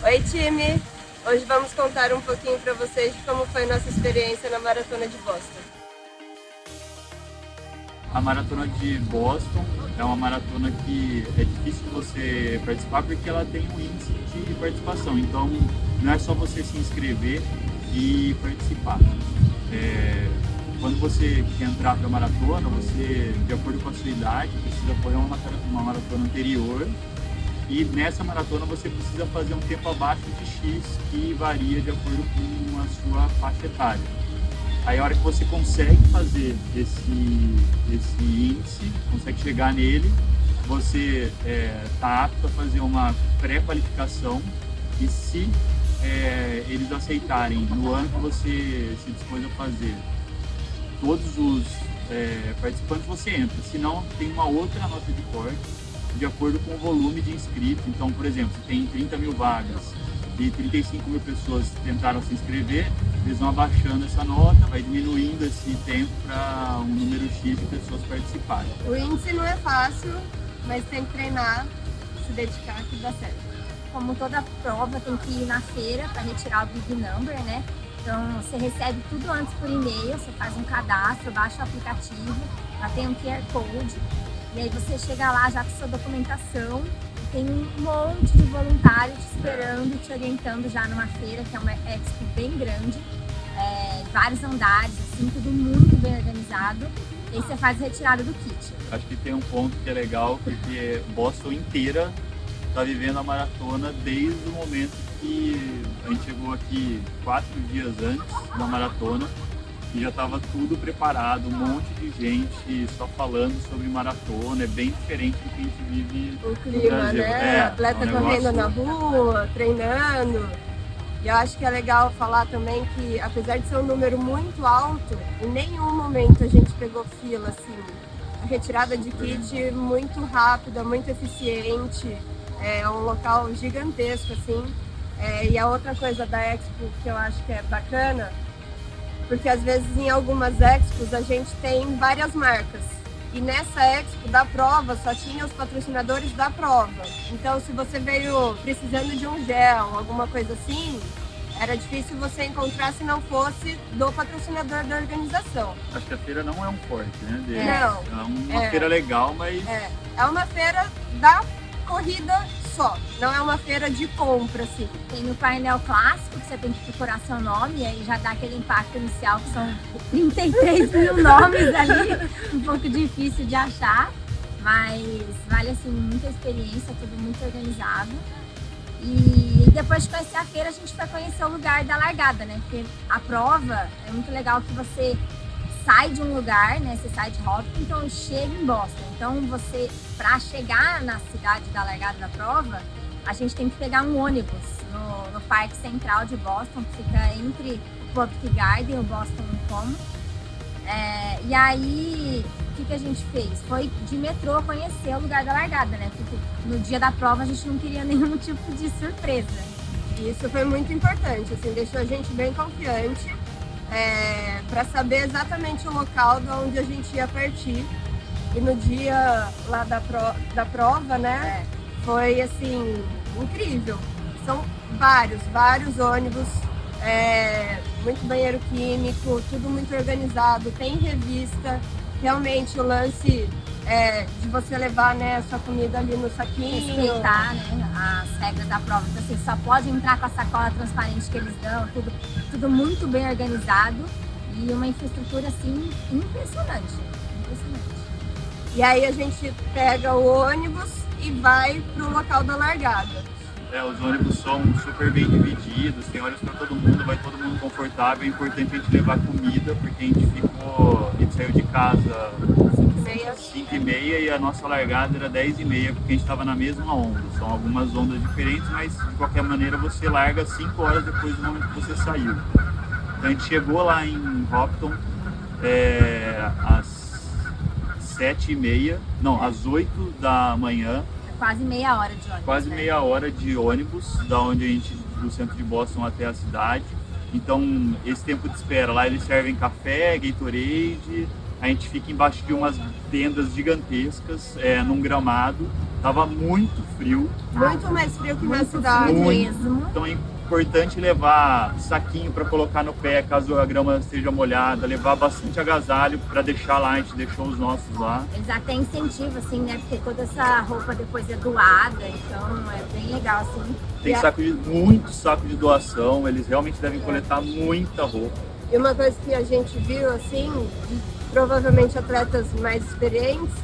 Oi, time! Hoje vamos contar um pouquinho para vocês de como foi nossa experiência na Maratona de Boston. A Maratona de Boston é uma maratona que é difícil você participar porque ela tem um índice de participação. Então, não é só você se inscrever e participar. Quando você quer entrar para a maratona, você, de acordo com a sua idade, precisa correr uma maratona anterior. E nessa maratona você precisa fazer um tempo abaixo de X, que varia de acordo com a sua faixa etária. Aí a hora que você consegue fazer esse índice, consegue chegar nele, você está apto a fazer uma pré-qualificação e se eles aceitarem no ano que você se dispôs a fazer todos os participantes, você entra. Se não, tem uma outra nota de corte de acordo com o volume de inscritos. Então, por exemplo, se tem 30 mil vagas e 35 mil pessoas tentaram se inscrever, eles vão abaixando essa nota, vai diminuindo esse tempo para um número X de pessoas participarem. O índice não é fácil, mas tem que treinar, se dedicar que dá certo. Como toda prova, tem que ir na feira para retirar o Big Number, né? Então, você recebe tudo antes por e-mail, você faz um cadastro, baixa o aplicativo, já tem um QR Code, e aí você chega lá já com sua documentação, tem um monte de voluntário te esperando, te orientando já numa feira, que é uma expo bem grande, vários andares, assim, tudo muito bem organizado, e aí você faz a retirada do kit. Acho que tem um ponto que é legal, porque Boston inteira está vivendo a maratona desde o momento que a gente chegou aqui 4 dias antes da maratona e já estava tudo preparado, um monte de gente só falando sobre maratona, é bem diferente do que a gente vive o no clima, Brasil. né? Atleta correndo na rua, treinando. E eu acho que é legal falar também que, apesar de ser um número muito alto, em nenhum momento a gente pegou fila, assim. A retirada de kit muito rápida, muito eficiente, é um local gigantesco, assim. E a outra coisa da Expo que eu acho que é bacana, porque às vezes em algumas expos a gente tem várias marcas. E nessa expo da prova só tinha os patrocinadores da prova. Então se você veio precisando de um gel, alguma coisa assim, era difícil você encontrar se não fosse do patrocinador da organização. Acho que a feira não é um forte, né? Deles. Não. É uma feira legal, mas... É uma feira da corrida só, não é uma feira de compra, assim. Tem o painel clássico, que você tem que procurar seu nome, e aí já dá aquele impacto inicial, que são 33 mil nomes ali, um pouco difícil de achar, mas vale, assim, muita experiência, tudo muito organizado. E depois de conhecer a feira, a gente foi conhecer o lugar da largada, né? Porque a prova é muito legal que você sai de um lugar, né? Você sai de Hopkins, então chega em Boston. Então você, para chegar na cidade da largada da prova, a gente tem que pegar um ônibus no Parque Central de Boston, que fica entre o Public Garden e o Boston Common. E aí, o que a gente fez? Foi de metrô conhecer o lugar da largada, né? Porque no dia da prova a gente não queria nenhum tipo de surpresa. Isso foi muito importante, assim, deixou a gente bem confiante. Para saber exatamente o local de onde a gente ia partir. E no dia lá da prova, né, foi assim, incrível. São vários ônibus, muito banheiro químico, tudo muito organizado, tem revista. Realmente o lance de você levar, né, a sua comida ali no saquinho. Respeitar, né, as regras da prova. Então, você só pode entrar com a sacola transparente que eles dão, tudo muito bem organizado e uma infraestrutura, assim, impressionante. E aí a gente pega o ônibus e vai pro local da largada. Os ônibus são super bem divididos, tem horas para todo mundo, vai todo mundo confortável. É importante a gente levar comida, porque a gente saiu de casa 5h30 e a nossa largada era 10h30, porque a gente estava na mesma onda. São algumas ondas diferentes, mas de qualquer maneira você larga 5 horas depois do momento que você saiu. Então a gente chegou lá em Hopkins às 7h30, não, às 8 da manhã. Quase meia hora de ônibus. Quase meia hora de ônibus, da onde a gente, do centro de Boston até a cidade. Então, esse tempo de espera lá, eles servem café, Gatorade. A gente fica embaixo de umas tendas gigantescas, num gramado. Tava muito frio. Muito mais frio que na Muito cidade. frio Muito. mesmo. Então é importante levar saquinho para colocar no pé caso a grama esteja molhada, levar bastante agasalho para deixar lá, a gente deixou os nossos lá. Eles até incentivam, assim, né? Porque toda essa roupa depois é doada, então é bem legal, assim. Tem muito saco de doação, eles realmente devem coletar muita roupa. E uma coisa que a gente viu, assim, de provavelmente atletas mais experientes,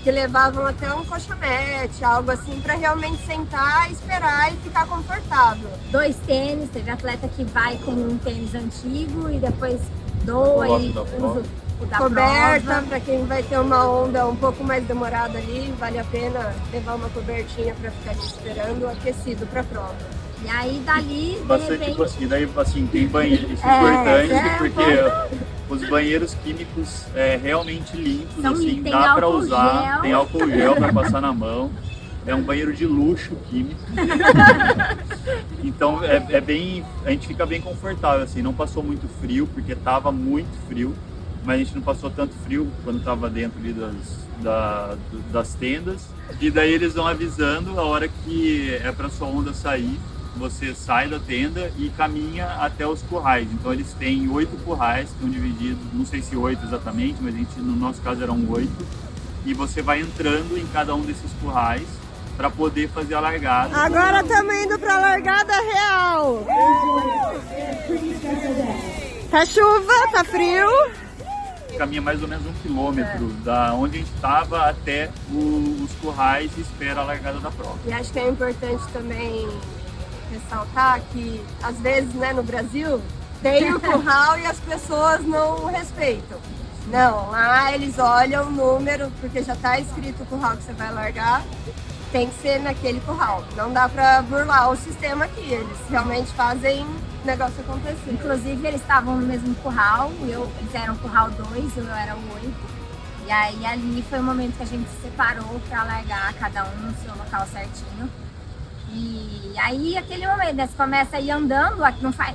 que levavam até um colchonete, algo assim, para realmente sentar, esperar e ficar confortável. 2 tênis, teve atleta que vai com um tênis antigo e depois doa Coloca e o da usa prova. o da Coberta, prova. para quem vai ter uma onda um pouco mais demorada ali, vale a pena levar uma cobertinha para ficar ali esperando, aquecido para a prova. E aí dali, de Bastante repente, assim, daí assim, tem banheiro, isso é importante, porque os banheiros químicos realmente limpos, São- assim, tem dá para álcool usar, gel. tem álcool gel para passar na mão. É um banheiro de luxo químico. Então é bem, a gente fica bem confortável, assim, não passou muito frio, porque tava muito frio, mas a gente não passou tanto frio quando tava dentro ali das tendas. E daí eles vão avisando a hora que é para sua onda sair. Você sai da tenda e caminha até os currais. Então eles têm 8 currais, estão divididos, não sei se 8 exatamente, mas a gente, no nosso caso eram 8. E você vai entrando em cada um desses currais para poder fazer a largada. Agora estamos indo para a largada real. Tá chuva, tá frio. Caminha mais ou menos 1 quilômetro da onde a gente estava até os currais e espera a largada da prova. E acho que é importante também ressaltar que, às vezes, né, no Brasil, tem o curral e as pessoas não respeitam. Não, lá eles olham o número, porque já está escrito o curral que você vai largar, tem que ser naquele curral. Não dá para burlar o sistema aqui, eles realmente fazem o negócio acontecer. inclusive, eles estavam no mesmo curral, eles eram curral 2, eu era o 8. E aí ali foi o momento que a gente se separou para largar cada um no seu local certinho. E aí aquele momento, né, você começa a ir andando,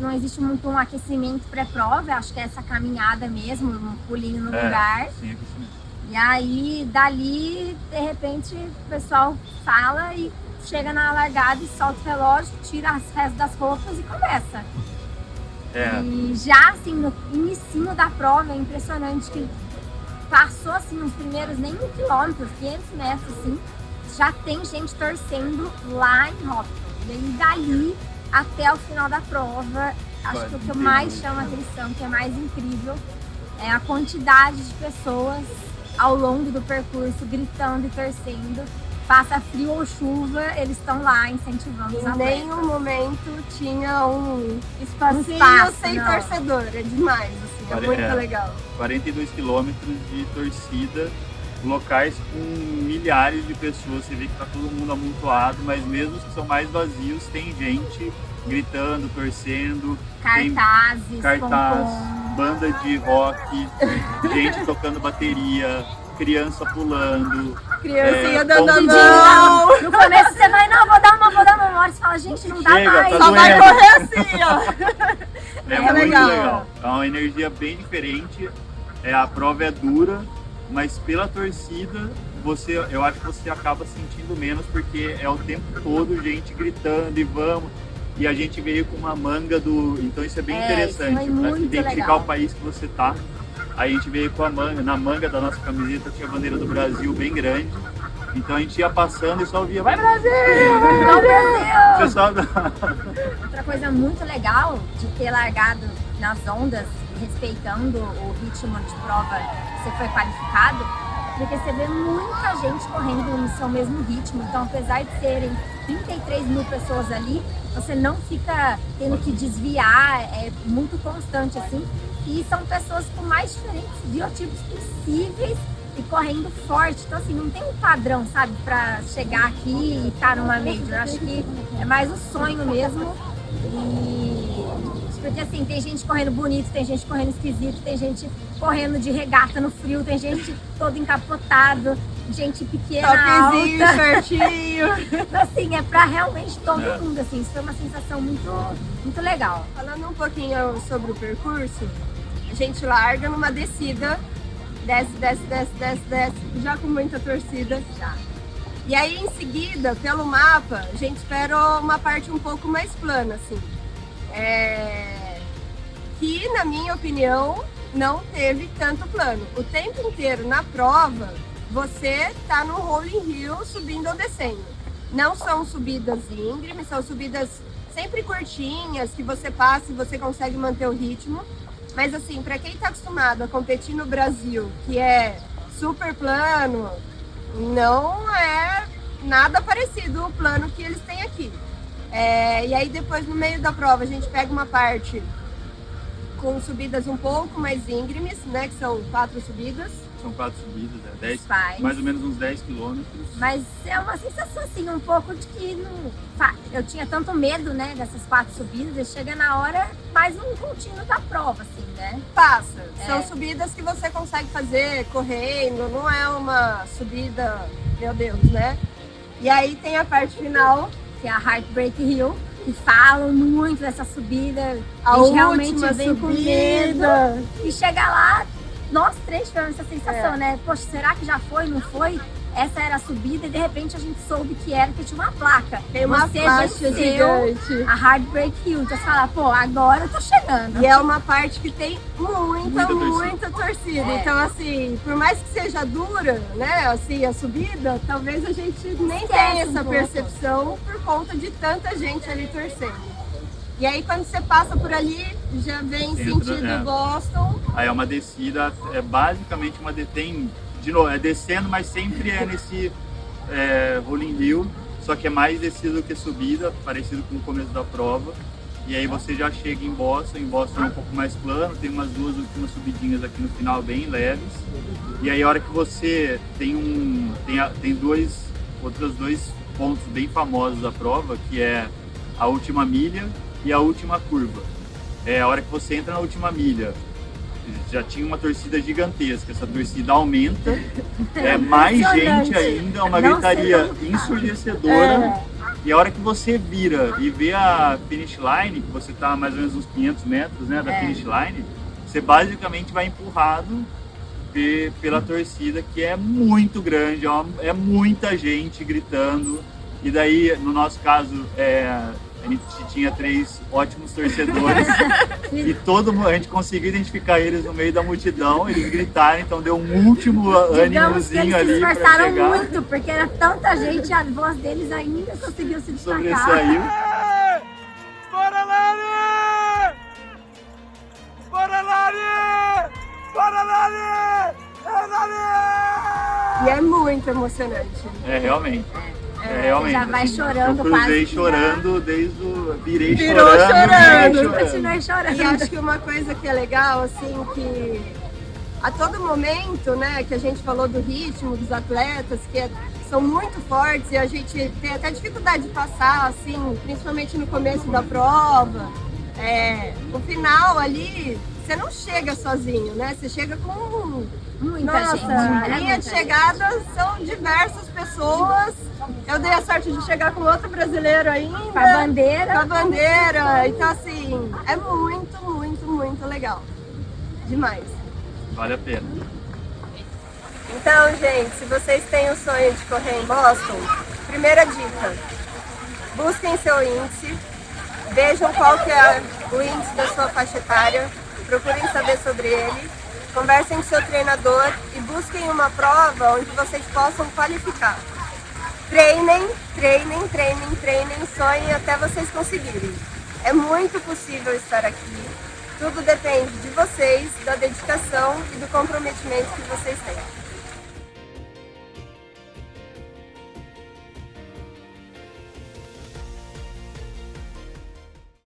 não existe muito um aquecimento pré-prova, acho que é essa caminhada mesmo, um pulinho no lugar. Sim, aquecimento. E aí dali, de repente, o pessoal fala e chega na largada e solta o relógio, tira as restas das roupas e começa. E já assim, no inicinho da prova, é impressionante que passou assim nos primeiros nem 1 quilômetro, 500 metros assim, já tem gente torcendo lá em Hop. E aí dali até o final da prova, acho que o que mais chama atenção, que é mais incrível, é a quantidade de pessoas ao longo do percurso gritando e torcendo. Faça frio ou chuva, eles estão lá incentivando os Em atletas. nenhum momento tinha um espacinho espaço, sem não. torcedor, é demais, assim, é muito legal. 42 quilômetros de torcida, locais com milhares de pessoas, você vê que tá todo mundo amontoado, mas mesmo os que são mais vazios, tem gente gritando, torcendo, Cartazes, cartaz, pompom. banda de rock, gente tocando bateria, criança pulando. Criancinha dando a pompom. mão. No começo você vai, não, vou dar uma hora, você fala, gente, não dá Chega, mais. tá Só vai doendo. correr assim, ó. É É muito legal. legal. É uma energia bem diferente. A prova é dura, mas pela torcida, eu acho que você acaba sentindo menos, porque é o tempo todo gente gritando e vamos. E a gente veio com uma manga então isso é bem interessante, isso foi para muito identificar legal. o país que você tá. Aí a gente veio com a manga, na manga da nossa camiseta tinha a bandeira do Brasil bem grande. Então a gente ia passando e só ouvia, vai Brasil! Não, Brasil! O pessoal Outra coisa muito legal de ter largado nas ondas, respeitando o ritmo de prova que você foi qualificado, porque você vê muita gente correndo no seu mesmo ritmo. Então, apesar de serem 33 mil pessoas ali, você não fica tendo que desviar, é muito constante assim. E são pessoas com mais diferentes biotipos possíveis e correndo forte. Então, assim, não tem um padrão, sabe, pra chegar aqui e estar numa major. Eu acho que é mais o sonho mesmo. Porque, assim, tem gente correndo bonito, tem gente correndo esquisito, tem gente correndo de regata no frio, tem gente todo encapotado, gente pequena, Topzinho, alta. shortinho. Então, assim, é pra realmente todo mundo, assim. Isso foi uma sensação muito, muito legal. Falando um pouquinho sobre o percurso, a gente larga numa descida, desce, já com muita torcida. Já. E aí, em seguida, pelo mapa, a gente espera uma parte um pouco mais plana, assim. Que, na minha opinião, não teve tanto plano. O tempo inteiro na prova, você tá no rolling hill subindo ou descendo. Não são subidas íngremes, são subidas sempre curtinhas, que você passa e você consegue manter o ritmo. Mas assim, para quem tá acostumado a competir no Brasil, que é super plano, não é nada parecido o plano que eles têm aqui. E aí depois, no meio da prova, a gente pega uma parte com subidas um pouco mais íngremes, né? Que são 4 subidas. São 4 subidas, 10, mais ou menos uns 10 quilômetros. Mas é uma sensação assim, um pouco de que eu tinha tanto medo, né, dessas 4 subidas, e chega na hora mais um contínuo da prova, assim, né? Passa. São subidas que você consegue fazer correndo, não é uma subida, meu Deus, né? E aí tem a parte final, que é a Heartbreak Hill, que falam muito dessa subida. A gente realmente última vem com medo. E chega lá, nós 3 tivemos essa sensação, né? Poxa, será que já foi, não foi? Essa era a subida e de repente a gente soube que era, que tinha uma placa. Tem uma faixa gigante. A Heartbreak Hill. Então você fala, pô, agora eu tô chegando. E é uma parte que tem muita torcida. Então, assim, por mais que seja dura, né, assim, a subida, talvez a gente nem tenha essa percepção por conta de tanta gente ali torcendo. E aí, quando você passa por ali, já vem sentido Boston. Aí é uma descida, é basicamente uma de novo, é descendo, mas sempre é nesse rolling hill, só que é mais descida do que subida, parecido com o começo da prova. E aí você já chega em Boston é um pouco mais plano, tem umas 2 últimas subidinhas aqui no final bem leves. E aí a hora que você tem outros 2 pontos bem famosos da prova, que é a última milha e a última curva. A hora que você entra na última milha, já tinha uma torcida gigantesca, essa torcida aumenta, mais gente ainda, uma gritaria ensurdecedora. E a hora que você vira e vê a finish line, que você está mais ou menos uns 500 metros, né, da finish line, você basicamente vai empurrado pela torcida, que é muito grande, é muita gente gritando. E daí, no nosso caso, a gente tinha 3 ótimos torcedores e a gente conseguiu identificar eles no meio da multidão, eles gritaram, então deu um último ânimozinho ali para chegar. Eles se esforçaram muito, porque era tanta gente, a voz deles ainda conseguiu se destacar. Sobressaiu. Bora, Lari! Bora, Lari! Bora, Lari! E é muito emocionante. Realmente. Realmente. Já vai chorando, eu cruzei quase. Chorando desde o. Virou chorando. Continuei chorando. E acho que uma coisa que é legal, assim, que a todo momento, né, que a gente falou do ritmo dos atletas, que são muito fortes e a gente tem até dificuldade de passar, assim, principalmente no começo da prova. O final ali, você não chega sozinho, né? Você chega com muita gente. A linha de chegada são diversas pessoas. Eu dei a sorte de chegar com outro brasileiro ainda. Com a bandeira. Com a bandeira. Então, assim, é muito legal. Demais. Vale a pena. Então, gente, se vocês têm o sonho de correr em Boston, primeira dica, busquem seu índice, vejam qual que é o índice da sua faixa etária, procurem saber sobre ele, conversem com seu treinador e busquem uma prova onde vocês possam qualificar. Treinem, sonhem até vocês conseguirem. É muito possível estar aqui, tudo depende de vocês, da dedicação e do comprometimento que vocês têm.